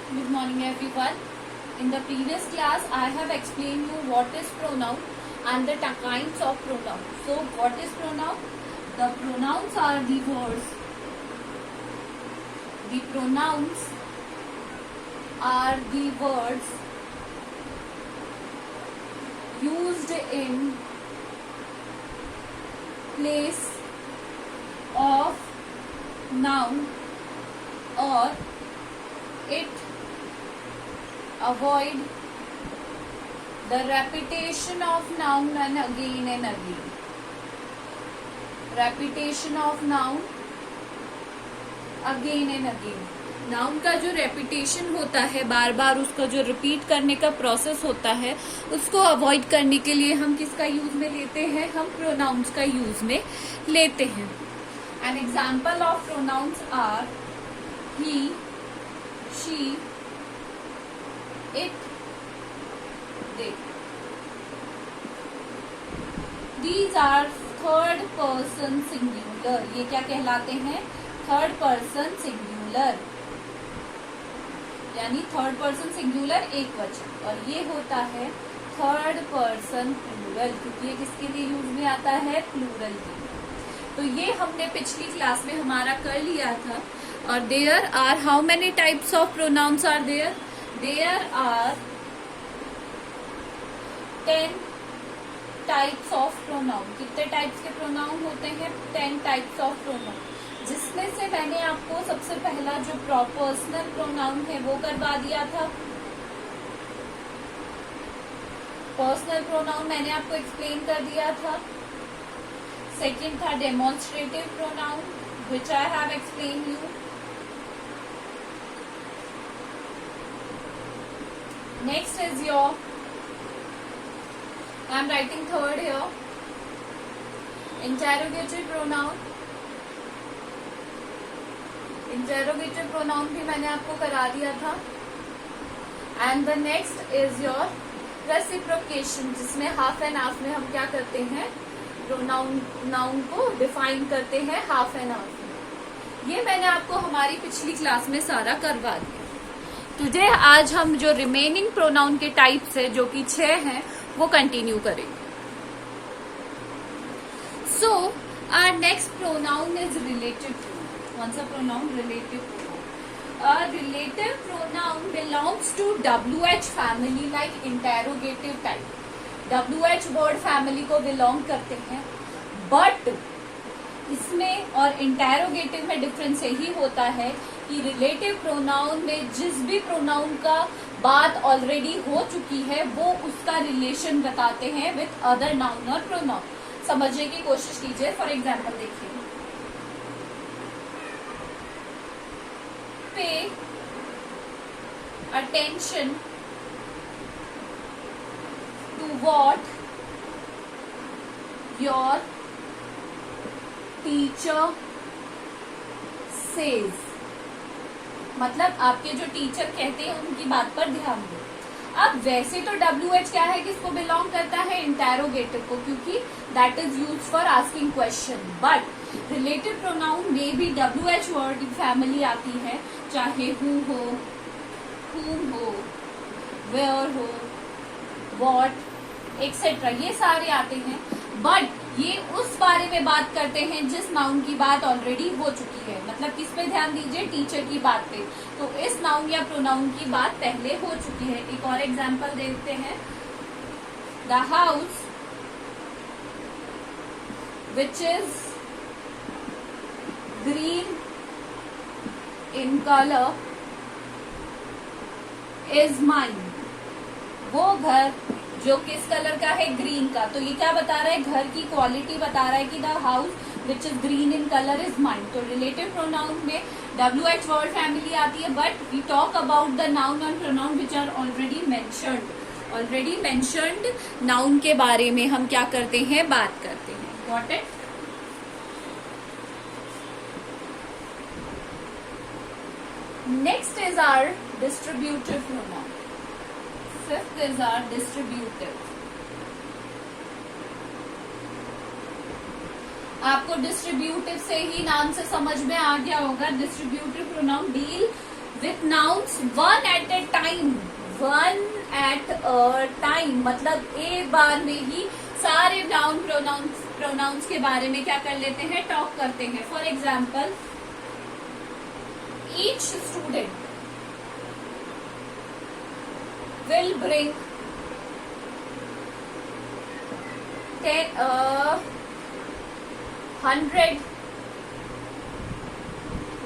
Good morning everyone. In the previous class I have explained you what is pronoun and the kinds of pronoun. So what is pronoun? The pronouns are the words. The pronouns are the words used in place of noun or it avoid the repetition of noun and again. Repetition of noun again and again. Noun का जो repetition होता है, बार बार उसका जो repeat करने का process होता है, उसको अवॉइड करने के लिए हम किसका यूज में लेते हैं? हम प्रोनाउंस का यूज में लेते हैं. An example of pronouns are he, she, it, they. These are third person singular. ये क्या कहलाते हैं? थर्ड पर्सन सिंगुलर, यानी थर्ड पर्सन सिंगुलर एक वचन. और ये होता है थर्ड पर्सन प्लूरल, क्योंकि ये किसके लिए यूज में आता है? प्लूरल के लिए. तो ये हमने पिछली क्लास में हमारा कर लिया था. और there are how many types of pronouns are there? There are 10 types of pronoun. कितने टाइप्स के प्रोनाउन होते हैं? 10 टाइप्स ऑफ प्रोनाउन, जिसमें से मैंने आपको सबसे पहला जो पर्सनल प्रोनाउन है वो करवा दिया था. पर्सनल प्रोनाउन मैंने आपको एक्सप्लेन कर दिया था. सेकंड था demonstrative pronoun, which I have explain you. Next is your, I am writing third here, interrogative pronoun. Interrogative pronoun भी मैंने आपको करा दिया था. And the next is your reciprocation, जिसमें हाफ एंड हाफ में हम क्या करते हैं? प्रोनाउन नाउन को डिफाइन करते हैं हाफ एंड हाफ में. ये मैंने आपको हमारी पिछली क्लास में सारा करवा दिया. टुडे आज हम जो रिमेनिंग प्रोनाउन के टाइप्स है, जो कि 6 हैं, वो कंटिन्यू करेंगे. So our next pronoun is relative pronoun. कौन सा pronoun? Relative pronoun. Relative pronoun belongs to WH family, like interrogative type. WH word family को बिलोंग करते हैं. बट इसमें और इंटेरोगेटिव में डिफरेंस यही होता है कि रिलेटिव प्रोनाउन में जिस भी प्रोनाउन का बात ऑलरेडी हो चुकी है वो उसका रिलेशन बताते हैं विथ अदर नाउन और प्रोनाउन. समझने की कोशिश कीजिए. फॉर एग्जाम्पल देखिए, pay attention to what your teacher says. मतलब आपके जो टीचर कहते हैं उनकी बात पर ध्यान दो. अब वैसे तो WH क्या है, किसको बिलोंग करता है? इंटेरोगेटिव को, क्योंकि that is use for asking question. But relative pronoun में भी WH वर्ड की फैमिली आती है, चाहे हु हो, whom हो, where हो, what, एक्सेट्रा, ये सारे आते हैं. बट ये उस बारे में बात करते हैं जिस नाउन की बात ऑलरेडी हो चुकी है. मतलब किस पे ध्यान दीजिए? टीचर की बात पे. तो इस नाउन या प्रोनाउन की बात पहले हो चुकी है. एक और एग्जांपल देखते हैं. The house which is green in colour is mine. वो घर जो किस कलर का है? ग्रीन का. तो ये क्या बता रहा है? घर की क्वालिटी बता रहा है कि the house which is green in colour is mine. तो रिलेटिव प्रोनाउन में WH वर्ड फैमिली आती है, but we talk about the noun and pronoun which are already mentioned. Already mentioned noun के बारे में हम क्या करते हैं? बात करते हैं. Got it? Next is our distributive pronoun. Fifth is our distributive. आपको डिस्ट्रीब्यूटिव से ही नाम से समझ में आ गया होगा. Distributive pronoun deal with nouns one at a time, one at a time मतलब एक बार में ही सारे नाउन प्रोनाउंस के बारे में क्या कर लेते हैं, टॉक करते हैं. For example, each student will bring 100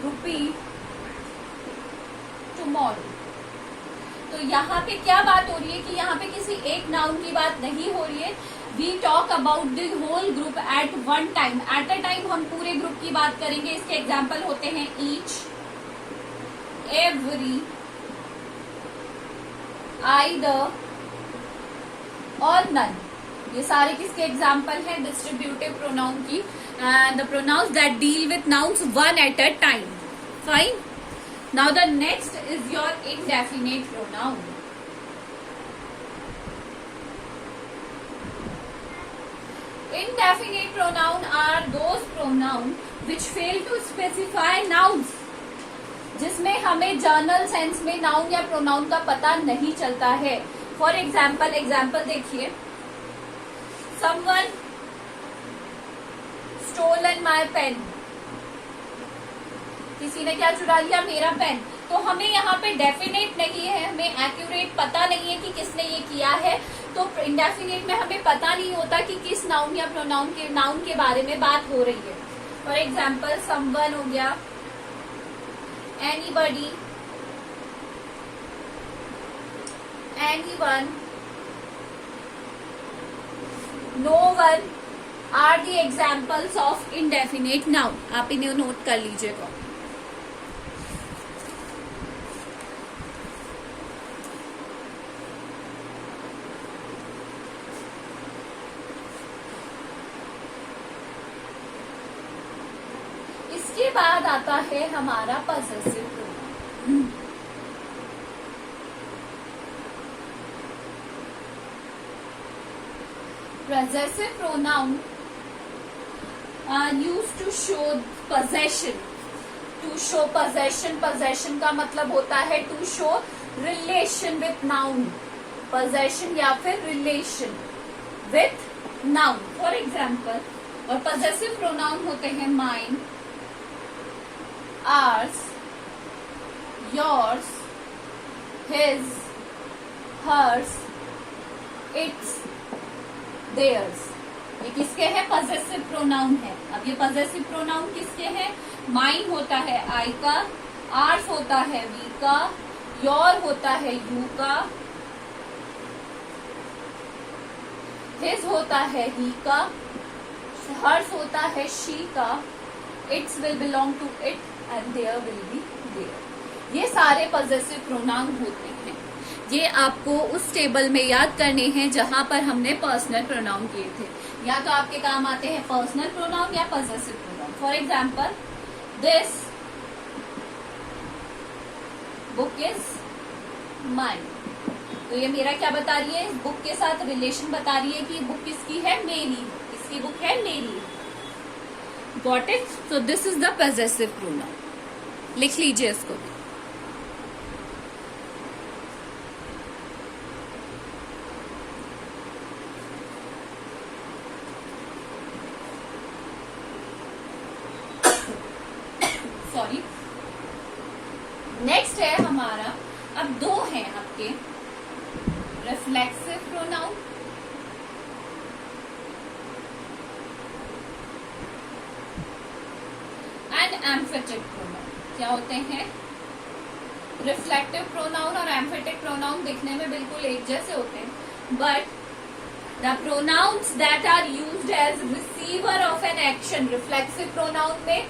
rupee tomorrow. तो यहाँ पे क्या बात हो रही है कि यहाँ पे किसी एक नाउन की बात नहीं हो रही है. We talk about the whole group at one time. At a time हम पूरे ग्रुप की बात करेंगे. इसके एग्जाम्पल होते हैं ईच, एवरी, आइदर और नन. ये सारे किसके एग्जाम्पल हैं, डिस्ट्रीब्यूटिव प्रोनाउन की. And the pronouns that deal with nouns one at a time. Fine. Now the next is your indefinite pronoun. Indefinite pronoun are those pronoun which fail to specify nouns. जिसमें हमें journal sense में noun या pronoun का पता नहीं चलता है. For example देखिए, someone stolen my pen. किसी ने क्या चुरा लिया, मेरा पेन. तो हमें यहाँ पे डेफिनेट नहीं है, हमें एक्यूरेट पता नहीं है कि किसने ये किया है. तो इंडेफिनेट में हमें पता नहीं होता कि किस नाउन या प्रोनाउन के बारे में बात हो रही है. फॉर एग्जाम्पल, समवन हो गया, anybody, anyone, no one are the examples of indefinite noun. आप इन्हें नोट कर लीजिएगा. इसके बाद आता है हमारा possessive pronoun. Possessive pronoun used to show possession. To show possession. possession का मतलब होता है to show relation with noun. possession या फिर relation with noun. For example, और पजेसिव प्रोनाउन होते हैं mine, ours, yours, his, hers, its, theirs. ये किसके हैं, पजेसिव प्रोनाउन है. अब ये पजेसिव प्रोनाउन किसके हैं, माइन होता है आई का, आर्स होता है वी का, योर होता है यू का, हिज होता है ही का, हर्स होता है शी का, its will belong to it and there will be there. ये सारे पजेसिव प्रोनाउन होते हैं. ये आपको उस टेबल में याद करने हैं जहां पर हमने पर्सनल प्रोनाउन किए थे. या तो आपके काम आते हैं पर्सनल प्रोनाउन या possessive pronoun. For example, this book is mine. तो ये मेरा क्या बता रही है, इस बुक के साथ रिलेशन बता रही है कि बुक किसकी है, मेरी. किसकी बुक है, मेरी. Got it? So this is the possessive pronoun. लिख लीजिए इसको. सॉरी. नेक्स्ट है हमारा, अब दो हैं आपके, रिफ्लेक्सिव प्रोनाउन एम्फेटिक प्रोनाउन. क्या होते हैं, रिफ्लेक्टिव प्रोनाउन और एम्फेटिक प्रोनाउन दिखने में बिल्कुल एक जैसे होते हैं, but the pronouns that are used as receiver of an action. Reflexive pronoun में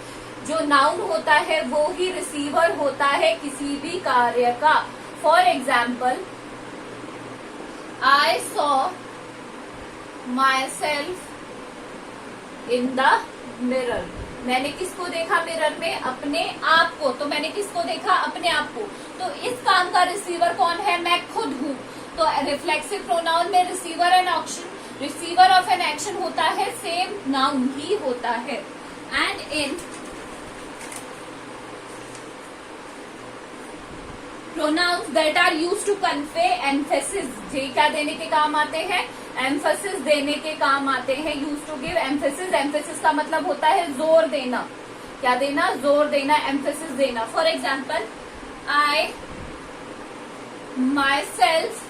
जो नाउन होता है वो ही रिसीवर होता है किसी भी कार्य का. For example, I saw my self in the mirror. मैंने किसको देखा मिरर में, अपने आप को. तो मैंने किसको देखा, अपने आप को. तो इस काम का रिसीवर कौन है, मैं खुद हूं. तो रिफ्लेक्सिव प्रोनाउन में receiver and action, receiver of an action होता है, सेम नाउन ही होता है. And in pronouns that are use to convey emphasis, ये क्या देने के काम आते हैं, एम्फेसिस देने के काम आते हैं, use to give emphasis. Emphasis का मतलब होता है जोर देना, क्या देना, जोर देना, एम्फेसिस देना। For example, I my self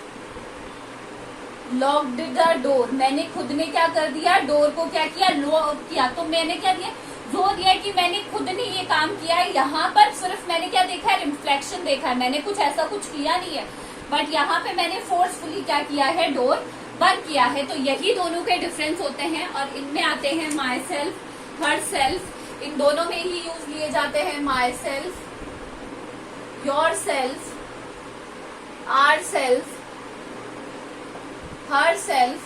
locked the door, मैंने खुद ने क्या कर दिया, डोर को क्या किया, लॉक किया। तो मैंने क्या दिया, जोर दिया कि मैंने खुद ने ये काम किया है। यहाँ पर सिर्फ मैंने क्या देखा है, रिफ्लेक्शन देखा है, मैंने कुछ ऐसा कुछ किया नहीं है, बट यहाँ पे मैंने फोर्सफुली क्या किया है, डोर बंद किया है। तो यही दोनों के डिफरेंस होते हैं, और इनमें आते हैं माई सेल्फ, हर सेल्फ, इन दोनों में ही यूज लिए जाते हैं myself, yourself, ourself, herself,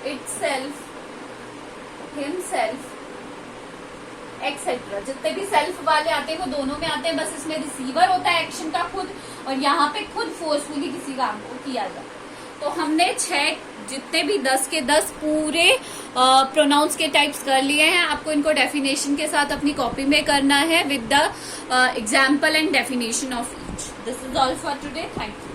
itself, himself, etcetera. जितने भी सेल्फ वाले आते हैं वो दोनों में आते हैं, बस इसमें रिसीवर होता है एक्शन का खुद, और यहाँ पे खुद फोर्सफुली किसी काम को किया जाए। तो हमने 6 जितने भी 10 के 10 पूरे प्रोनाउंस के टाइप्स कर लिए हैं। आपको इनको डेफिनेशन के साथ अपनी कॉपी में करना है with the example and definition of each. This is all for today, thank you.